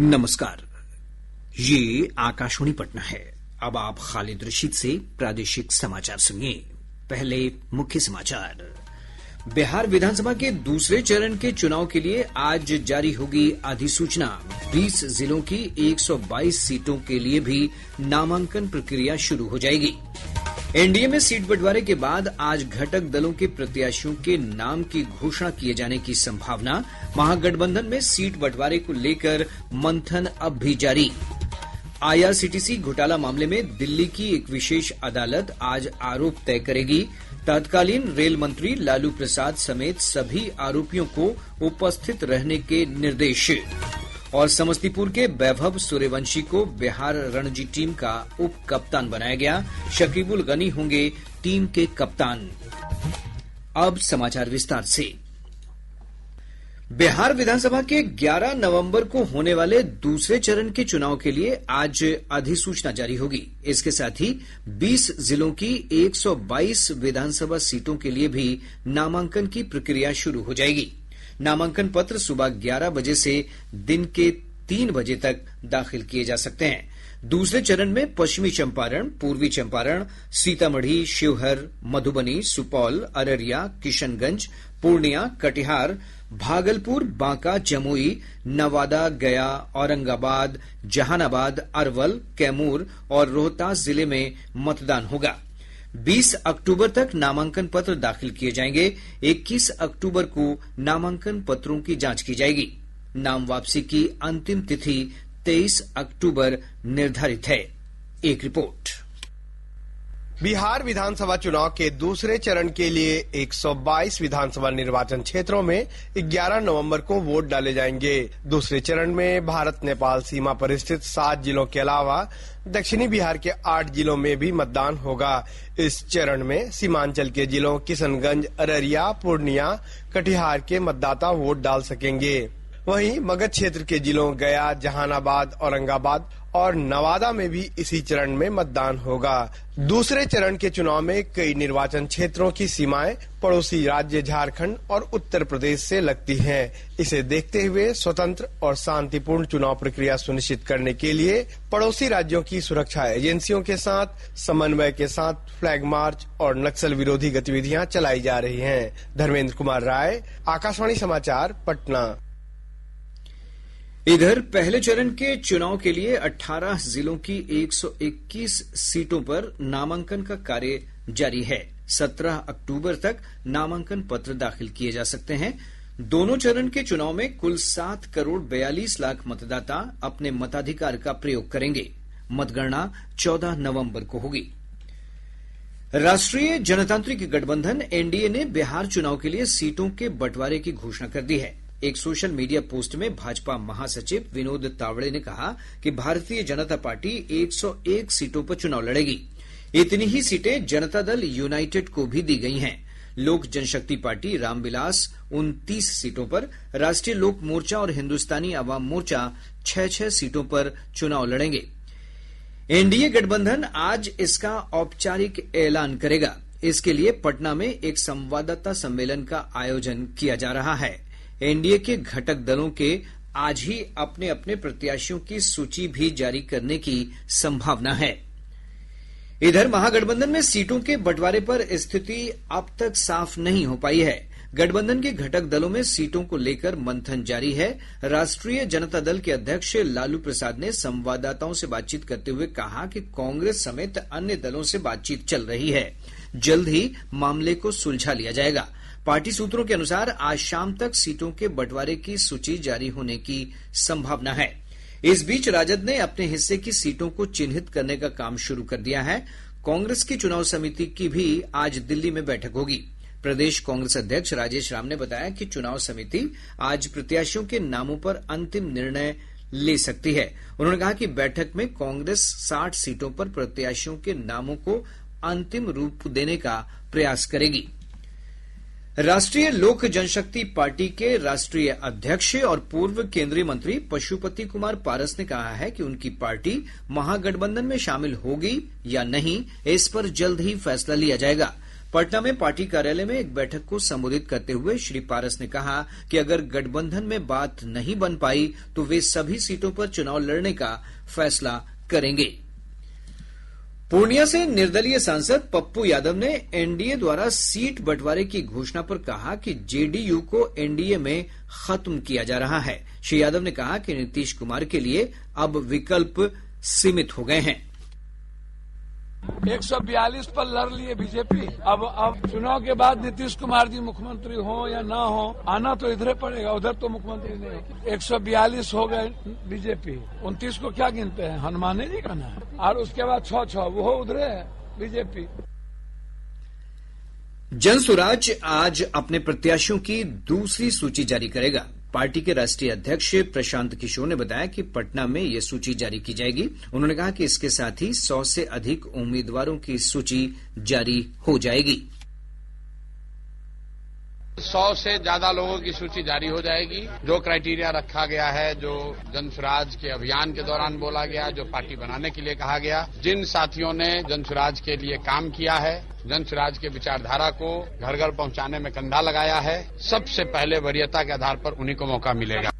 नमस्कार, ये आकाशवाणी पटना है। अब आप खालिद रशीद से प्रादेशिक समाचार सुनिए। पहले मुख्य समाचार। बिहार विधानसभा के दूसरे चरण के चुनाव के लिए आज जारी होगी अधिसूचना। 20 जिलों की 122 सीटों के लिए भी नामांकन प्रक्रिया शुरू हो जाएगी। एनडीए में सीट बंटवारे के बाद आज घटक दलों के प्रत्याशियों के नाम की घोषणा किए जाने की संभावना। महागठबंधन में सीट बंटवारे को लेकर मंथन अब भी जारी। आईआरसीटीसी घोटाला मामले में दिल्ली की एक विशेष अदालत आज आरोप तय करेगी। तत्कालीन रेल मंत्री लालू प्रसाद समेत सभी आरोपियों को उपस्थित रहने के निर्देश। और समस्तीपुर के वैभव सूर्यवंशी को बिहार रणजी टीम का उप कप्तान बनाया गया। शकीबुल गनी होंगे टीम के कप्तान। अब समाचार विस्तार से। बिहार विधानसभा के 11 नवंबर को होने वाले दूसरे चरण के चुनाव के लिए आज अधिसूचना जारी होगी। इसके साथ ही 20 जिलों की 122 विधानसभा सीटों के लिए भी नामांकन की प्रक्रिया शुरू हो जाएगी। नामांकन पत्र सुबह 11 बजे से दिन के 3 बजे तक दाखिल किए जा सकते हैं। दूसरे चरण में पश्चिमी चंपारण, पूर्वी चंपारण, सीतामढ़ी, शिवहर, मधुबनी, सुपौल, अररिया, किशनगंज, पूर्णिया, कटिहार, भागलपुर, बांका, जमुई, नवादा, गया, औरंगाबाद, जहानाबाद, अरवल, कैमूर और रोहतास जिले में मतदान होगा। 20 अक्टूबर तक नामांकन पत्र दाखिल किए जाएंगे। 21 अक्टूबर को नामांकन पत्रों की जांच की जाएगी। नाम वापसी की अंतिम तिथि 23 अक्टूबर निर्धारित है। एक रिपोर्ट। बिहार विधानसभा चुनाव के दूसरे चरण के लिए 122 विधानसभा निर्वाचन क्षेत्रों में 11 नवंबर को वोट डाले जाएंगे। दूसरे चरण में भारत नेपाल सीमा पर स्थित 7 जिलों के अलावा दक्षिणी बिहार के 8 जिलों में भी मतदान होगा। इस चरण में सीमांचल के जिलों किशनगंज, अररिया, पूर्णिया, कटिहार के मतदाता वोट डाल सकेंगे। वहीं मगध क्षेत्र के जिलों गया, जहानाबाद, औरंगाबाद और नवादा में भी इसी चरण में मतदान होगा। दूसरे चरण के चुनाव में कई निर्वाचन क्षेत्रों की सीमाएं पड़ोसी राज्य झारखंड और उत्तर प्रदेश से लगती हैं। इसे देखते हुए स्वतंत्र और शांतिपूर्ण चुनाव प्रक्रिया सुनिश्चित करने के लिए पड़ोसी राज्यों की सुरक्षा एजेंसियों के साथ समन्वय के साथ फ्लैग मार्च और नक्सल विरोधी गतिविधियां चलाई जा रही हैं। धर्मेंद्र कुमार राय, आकाशवाणी समाचार, पटना। इधर पहले चरण के चुनाव के लिए 18 जिलों की 121 सीटों पर नामांकन का कार्य जारी है। 17 अक्टूबर तक नामांकन पत्र दाखिल किए जा सकते हैं। दोनों चरण के चुनाव में कुल 7 करोड़ 42 लाख मतदाता अपने मताधिकार का प्रयोग करेंगे। मतगणना 14 नवंबर को होगी। राष्ट्रीय जनतांत्रिक गठबंधन एनडीए ने बिहार चुनाव के लिए सीटों के बंटवारे की घोषणा कर दी है। एक सोशल मीडिया पोस्ट में भाजपा महासचिव विनोद तावड़े ने कहा कि भारतीय जनता पार्टी 101 सीटों पर चुनाव लड़ेगी। इतनी ही सीटें जनता दल यूनाइटेड को भी दी गई हैं। लोक जनशक्ति पार्टी रामविलास 29 सीटों पर, राष्ट्रीय लोक मोर्चा और हिंदुस्तानी अवाम मोर्चा 6-6 सीटों पर चुनाव लड़ेंगे। एनडीए गठबंधन आज इसका औपचारिक ऐलान करेगा। इसके लिए पटना में एक संवाददाता सम्मेलन का आयोजन किया जा रहा है। एनडीए के घटक दलों के आज ही अपने अपने प्रत्याशियों की सूची भी जारी करने की संभावना है। इधर महागठबंधन में सीटों के बंटवारे पर स्थिति अब तक साफ नहीं हो पाई है। गठबंधन के घटक दलों में सीटों को लेकर मंथन जारी है। राष्ट्रीय जनता दल के अध्यक्ष लालू प्रसाद ने संवाददाताओं से बातचीत करते हुए कहा कि कांग्रेस समेत अन्य दलों से बातचीत चल रही है। जल्द ही मामले को सुलझा लिया जाएगा। पार्टी सूत्रों के अनुसार आज शाम तक सीटों के बंटवारे की सूची जारी होने की संभावना है। इस बीच राजद ने अपने हिस्से की सीटों को चिन्हित करने का काम शुरू कर दिया है। कांग्रेस की चुनाव समिति की भी आज दिल्ली में बैठक होगी। प्रदेश कांग्रेस अध्यक्ष राजेश राम ने बताया कि चुनाव समिति आज प्रत्याशियों के नामों पर अंतिम निर्णय ले सकती है। उन्होंने कहा कि बैठक में कांग्रेस 60 सीटों पर प्रत्याशियों के नामों को अंतिम रूप देने का प्रयास करेगी। राष्ट्रीय लोक जनशक्ति पार्टी के राष्ट्रीय अध्यक्ष और पूर्व केंद्रीय मंत्री पशुपति कुमार पारस ने कहा है कि उनकी पार्टी महागठबंधन में शामिल होगी या नहीं, इस पर जल्द ही फैसला लिया जाएगा। पटना में पार्टी कार्यालय में एक बैठक को संबोधित करते हुए श्री पारस ने कहा कि अगर गठबंधन में बात नहीं बन पाई तो वे सभी सीटों पर चुनाव लड़ने का फैसला करेंगे। पूर्णिया से निर्दलीय सांसद पप्पू यादव ने एनडीए द्वारा सीट बंटवारे की घोषणा पर कहा कि जेडीयू को एनडीए में खत्म किया जा रहा है। श्री यादव ने कहा कि नीतीश कुमार के लिए अब विकल्प सीमित हो गए हैं। 142 पर लड़ लिए बीजेपी। अब चुनाव के बाद नीतीश कुमार जी मुख्यमंत्री हो या ना हो, आना तो इधर पड़ेगा, उधर तो मुख्यमंत्री नहीं। 142 हो गए बीजेपी, 29 को क्या गिनते हैं, हनुमान जी का ना, और उसके बाद 6 वो उधरे है बीजेपी। जनसुराज आज अपने प्रत्याशियों की दूसरी सूची जारी करेगा। पार्टी के राष्ट्रीय अध्यक्ष प्रशांत किशोर ने बताया कि पटना में यह सूची जारी की जाएगी। उन्होंने कहा कि इसके साथ ही 100 से अधिक उम्मीदवारों की सूची जारी हो जाएगी। 100 से ज्यादा लोगों की सूची जारी हो जाएगी। जो क्राइटेरिया रखा गया है, जो जनसुराज के अभियान के दौरान बोला गया, जो पार्टी बनाने के लिए कहा गया, जिन साथियों ने जनसुराज के लिए काम किया है, जनसुराज के विचारधारा को घर घर पहुंचाने में कंधा लगाया है, सबसे पहले वरीयता के आधार पर उन्हीं को मौका मिलेगा।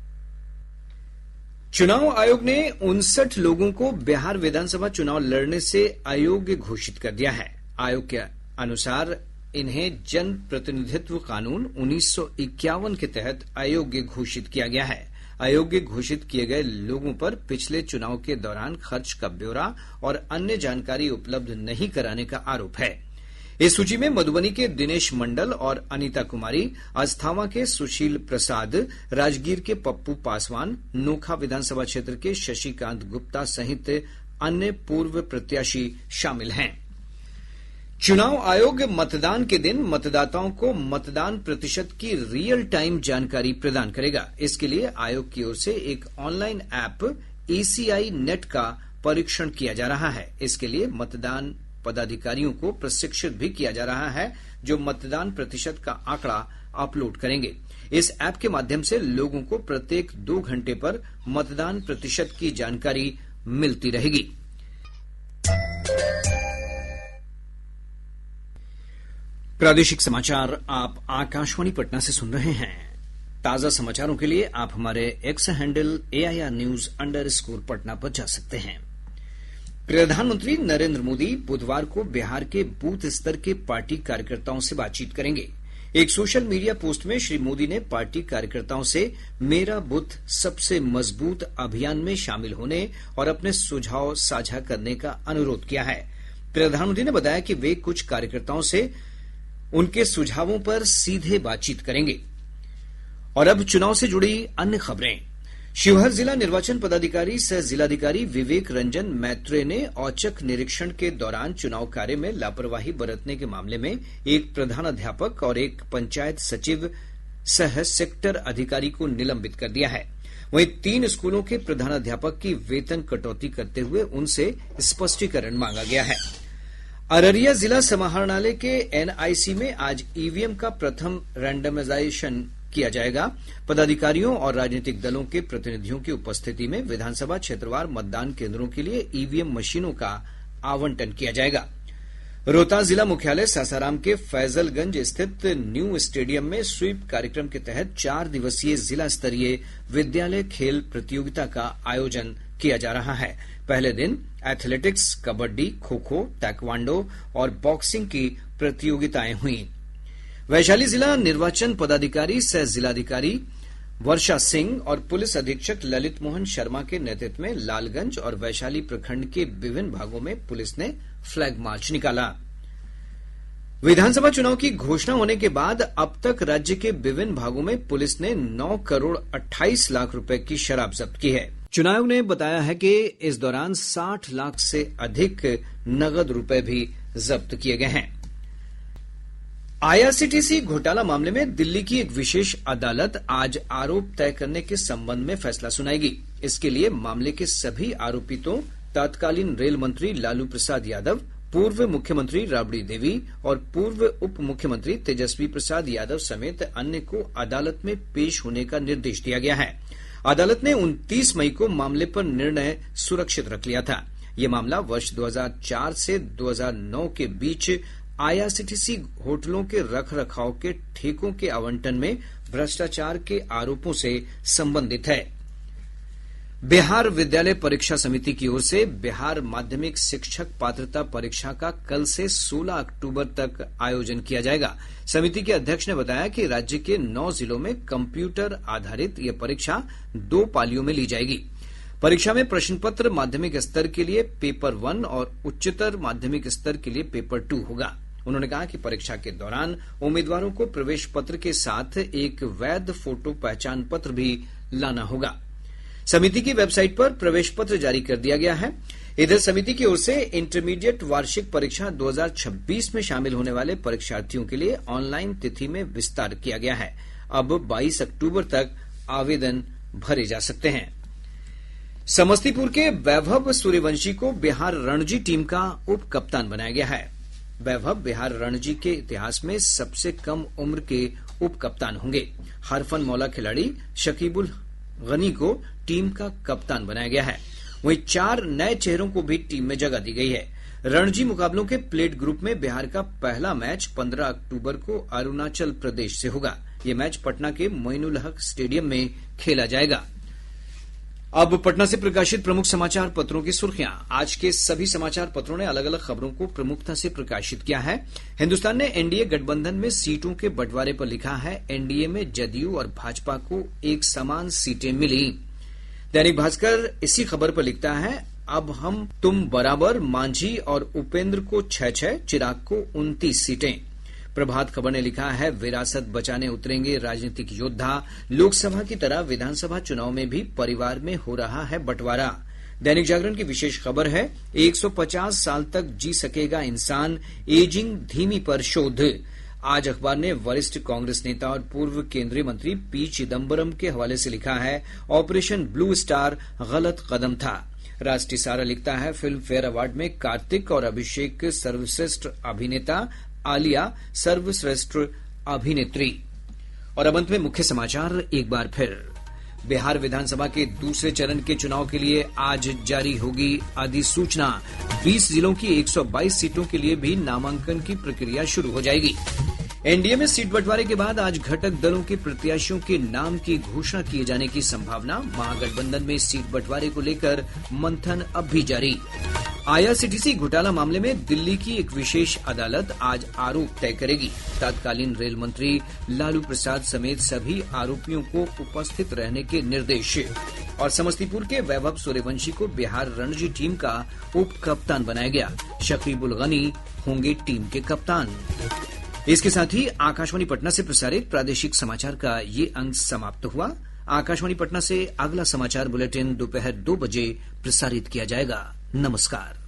चुनाव आयोग ने 59 लोगों को बिहार विधानसभा चुनाव लड़ने से अयोग्य घोषित कर दिया है। आयोग के अनुसार इन्हें जन प्रतिनिधित्व कानून 1951 के तहत अयोग्य घोषित किया गया है। अयोग्य घोषित किए गए लोगों पर पिछले चुनाव के दौरान खर्च का ब्यौरा और अन्य जानकारी उपलब्ध नहीं कराने का आरोप है। इस सूची में मधुबनी के दिनेश मंडल और अनीता कुमारी, अस्थावां के सुशील प्रसाद, राजगीर के पप्पू पासवान, नोखा विधानसभा क्षेत्र के शशिकांत गुप्ता सहित अन्य पूर्व प्रत्याशी शामिल हैं। चुनाव आयोग मतदान के दिन मतदाताओं को मतदान प्रतिशत की रियल टाइम जानकारी प्रदान करेगा। इसके लिए आयोग की ओर से एक ऑनलाइन ऐप ECI नेट का परीक्षण किया जा रहा है। इसके लिए मतदान पदाधिकारियों को प्रशिक्षित भी किया जा रहा है, जो मतदान प्रतिशत का आंकड़ा अपलोड करेंगे। इस ऐप के माध्यम से लोगों को प्रत्येक 2 घंटे पर मतदान प्रतिशत की जानकारी मिलती रहेगी। प्रादेशिक समाचार आप आकाशवाणी पटना से सुन रहे हैं। ताजा समाचारों के लिए आप हमारे एक्स हैंडल AIR_News_ पटना पर जा सकते हैं। प्रधानमंत्री नरेंद्र मोदी बुधवार को बिहार के बूथ स्तर के पार्टी कार्यकर्ताओं से बातचीत करेंगे। एक सोशल मीडिया पोस्ट में श्री मोदी ने पार्टी कार्यकर्ताओं से मेरा बूथ सबसे मजबूत अभियान में शामिल होने और अपने सुझाव साझा करने का अनुरोध किया है। प्रधानमंत्री ने बताया कि वे कुछ कार्यकर्ताओं से उनके सुझावों पर सीधे बातचीत करेंगे। और अब चुनाव से जुड़ी अन्य खबरें। शिवहर जिला निर्वाचन पदाधिकारी सह जिलाधिकारी विवेक रंजन मैत्रेय ने औचक निरीक्षण के दौरान चुनाव कार्य में लापरवाही बरतने के मामले में एक प्रधानाध्यापक और एक पंचायत सचिव सह सेक्टर अधिकारी को निलंबित कर दिया है। वहीं 3 स्कूलों के प्रधानाध्यापक की वेतन कटौती करते हुए उनसे स्पष्टीकरण मांगा गया है। अररिया जिला समाहरणालय के NIC में आज EVM का प्रथम रैंडमाइजेशन किया जाएगा। पदाधिकारियों और राजनीतिक दलों के प्रतिनिधियों की उपस्थिति में विधानसभा क्षेत्रवार मतदान केंद्रों के लिए EVM मशीनों का आवंटन किया जाएगा। रोहतास जिला मुख्यालय सासाराम के फैजलगंज स्थित न्यू स्टेडियम में स्वीप कार्यक्रम के तहत 4 दिवसीय जिला स्तरीय विद्यालय खेल प्रतियोगिता का आयोजन किया जा रहा है। पहले दिन एथलेटिक्स, कबड्डी, खो-खो, ताइक्वांडो और बॉक्सिंग की प्रतियोगिताएं हुई। वैशाली जिला निर्वाचन पदाधिकारी सह जिलाधिकारी वर्षा सिंह और पुलिस अधीक्षक ललित मोहन शर्मा के नेतृत्व में लालगंज और वैशाली प्रखंड के विभिन्न भागों में पुलिस ने फ्लैग मार्च निकाला। विधानसभा चुनाव की घोषणा होने के बाद अब तक राज्य के विभिन्न भागों में पुलिस ने 9 करोड़ 28 लाख रुपए की शराब जब्त की है। चुनाव आयोग ने बताया है कि इस दौरान 60 लाख से अधिक नगद रुपए भी जब्त किए गए हैं। IRCTC घोटाला मामले में दिल्ली की एक विशेष अदालत आज आरोप तय करने के संबंध में फैसला सुनाएगी। इसके लिए मामले के सभी आरोपितों तत्कालीन रेल मंत्री लालू प्रसाद यादव, पूर्व मुख्यमंत्री राबड़ी देवी और पूर्व उप मुख्यमंत्री तेजस्वी प्रसाद यादव समेत अन्य को अदालत में पेश होने का निर्देश दिया गया है। अदालत ने 29 मई को मामले पर निर्णय सुरक्षित रख लिया था। यह मामला वर्ष 2004 से 2009 के बीच आईआरसीटीसी होटलों के रख रखाव के ठेकों के आवंटन में भ्रष्टाचार के आरोपों से संबंधित है। बिहार विद्यालय परीक्षा समिति की ओर से बिहार माध्यमिक शिक्षक पात्रता परीक्षा का कल से 16 अक्टूबर तक आयोजन किया जाएगा। समिति के अध्यक्ष ने बताया कि राज्य के 9 जिलों में कंप्यूटर आधारित यह परीक्षा 2 पालियों में ली जाएगी। परीक्षा में प्रश्न पत्र माध्यमिक स्तर के लिए पेपर 1 और उच्चतर माध्यमिक स्तर के लिए पेपर 2 होगा। उन्होंने कहा कि परीक्षा के दौरान उम्मीदवारों को प्रवेश पत्र के साथ एक वैध फोटो पहचान पत्र भी लाना होगा। समिति की वेबसाइट पर प्रवेश पत्र जारी कर दिया गया है। इधर समिति की ओर से इंटरमीडिएट वार्षिक परीक्षा 2026 में शामिल होने वाले परीक्षार्थियों के लिए ऑनलाइन तिथि में विस्तार किया गया है। अब 22 अक्टूबर तक आवेदन भरे जा सकते हैं। समस्तीपुर के वैभव सूर्यवंशी को बिहार रणजी टीम का उप कप्तान बनाया गया है। वैभव बिहार रणजी के इतिहास में सबसे कम उम्र के उप कप्तान होंगे। हरफन मौला खिलाड़ी शकीबुल गनी को टीम का कप्तान बनाया गया है। वहीं 4 नए चेहरों को भी टीम में जगह दी गई है। रणजी मुकाबलों के प्लेट ग्रुप में बिहार का पहला मैच 15 अक्टूबर को अरुणाचल प्रदेश से होगा। यह मैच पटना के मोइनुल हक स्टेडियम में खेला जाएगा। अब पटना से प्रकाशित प्रमुख समाचार पत्रों की सुर्खियां। आज के सभी समाचार पत्रों ने अलग अलग खबरों को प्रमुखता से प्रकाशित किया है। हिन्दुस्तान ने एनडीए गठबंधन में सीटों के बंटवारे पर लिखा है, एनडीए में जदयू और भाजपा को एक समान सीटें मिली। दैनिक भास्कर इसी खबर पर लिखता है, अब हम तुम बराबर, मांझी और उपेंद्र को 6-6, चिराग को 29 सीटें। प्रभात खबर ने लिखा है, विरासत बचाने उतरेंगे राजनीतिक योद्धा। लोकसभा की तरह विधानसभा चुनाव में भी परिवार में हो रहा है बंटवारा। दैनिक जागरण की विशेष खबर है, 150 साल तक जी सकेगा इंसान, एजिंग धीमी पर शोध। आज अखबार ने वरिष्ठ कांग्रेस नेता और पूर्व केंद्रीय मंत्री पी चिदम्बरम के हवाले से लिखा है, ऑपरेशन ब्लू स्टार गलत कदम था। राष्ट्रीय सहारा लिखता है, फिल्म फेयर अवार्ड में कार्तिक और अभिषेक सर्वश्रेष्ठ अभिनेता, आलिया सर्वश्रेष्ठ अभिनेत्री। और अब अंत में मुख्य समाचार एक बार फिर। बिहार विधानसभा के दूसरे चरण के चुनाव के लिए आज जारी होगी अधिसूचना। 20 जिलों की 122 सीटों के लिए भी नामांकन की प्रक्रिया शुरू हो जाएगी। एनडीए में सीट बंटवारे के बाद आज घटक दलों के प्रत्याशियों के नाम की घोषणा किए जाने की संभावना। महागठबंधन में सीट बंटवारे को लेकर मंथन अब भी जारी। आईआरसीटीसी घोटाला मामले में दिल्ली की एक विशेष अदालत आज आरोप तय करेगी। तत्कालीन रेल मंत्री लालू प्रसाद समेत सभी आरोपियों को उपस्थित रहने के निर्देश। और समस्तीपुर के वैभव सूर्यवंशी को बिहार रणजी टीम का उप कप्तान बनाया गया। शकीबुल गनी होंगे टीम के कप्तान। इसके साथ ही आकाशवाणी पटना से प्रसारित प्रादेशिक समाचार का ये अंक समाप्त हुआ। आकाशवाणी पटना से अगला समाचार बुलेटिन दोपहर 2 बजे प्रसारित किया जाएगा। नमस्कार।